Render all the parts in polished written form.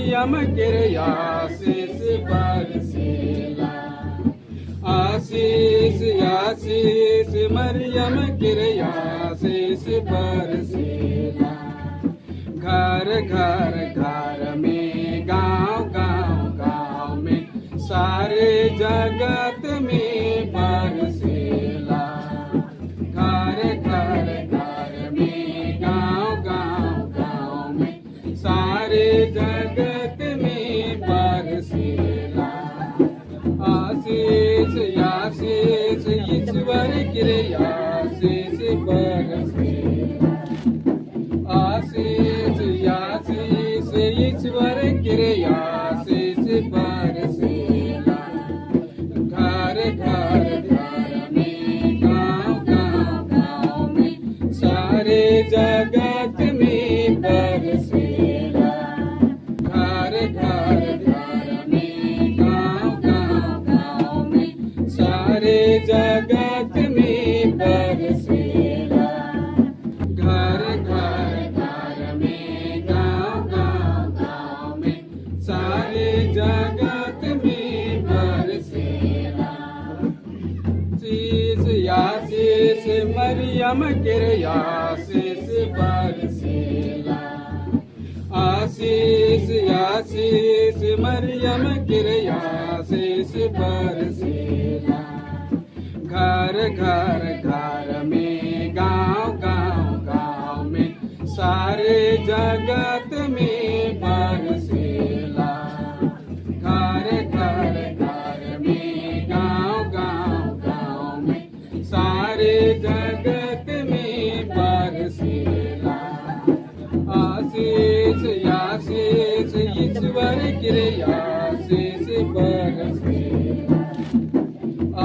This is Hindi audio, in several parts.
मरियम किरयासीस बरसेला। आशीष आशीष मरियम किरयासीस बरसेला। घर घर घर में गांव गांव गांव में सारे जगत में बरसेला। घर घर घर में गांव गांव गांव में सारे जगत में बरसेला। आशीष आशीष ईश्वर किरयासीस बरसेला। आशीष आशीष ईश्वर किरयासीस बरसेला। घर घर घर में गांव गांव गांव में सारे जगत में बरसेला। घर घर घर में गांव गांव गांव में सारे जगत में बरसेला। घर घर घर में गांव गांव गांव में सारे जगत में बरसेला। शीश आशीष मरियम किरयासीस बरसेला। आशीष आशीष मरियम किरयासीस बरसेला। घर घर घर में गांव गांव गांव में सारे जगत में बरसेला। घर घर घर में गांव गांव गांव में सारे जगत में बरसेला। आशीष आशीष ईश्वर किरयासीस बरसेला।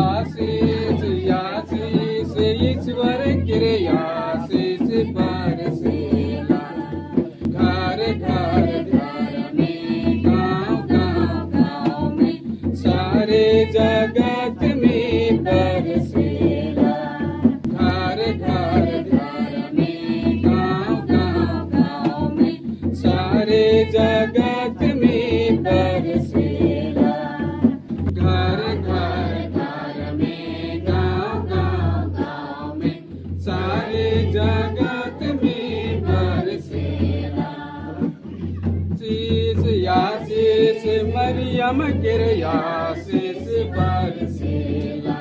आशीष आशीष ईश्वर किरयासीस बरसेला। घर घर घर में गांव गांव गांव में सारे जगत में बरसेला। घर घर घर में गांव गांव गांव में सारे जगत में बरसेला। घर घर घर में गांव गांव गांव में सारे जगत में बरसेला। शीश आशीष मरियम किरयासीस बरसेला।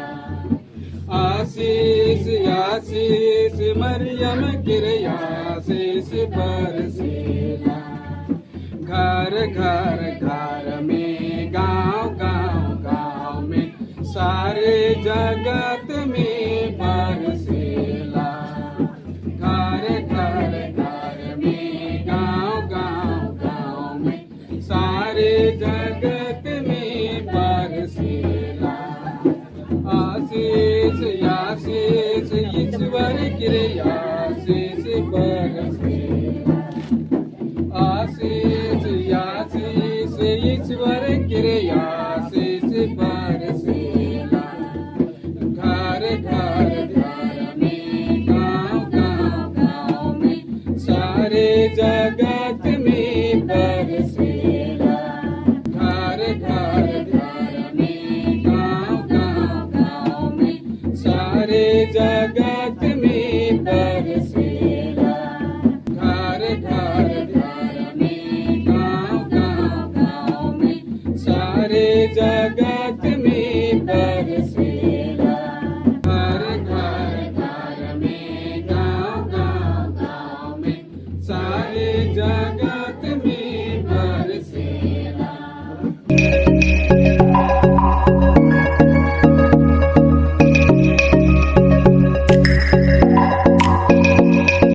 आशीष आशीष मरियम किरयासीस बरसेला। घर घर घर में गांव गांव गांव में सारे जगत में बरसेला। घर घर घर में गांव गांव गांव में सारे जगत में बरसेला। आशीष आशीष ईश्वर किरयासीस बरसेला। आशीष आशीष ईश्वर किरया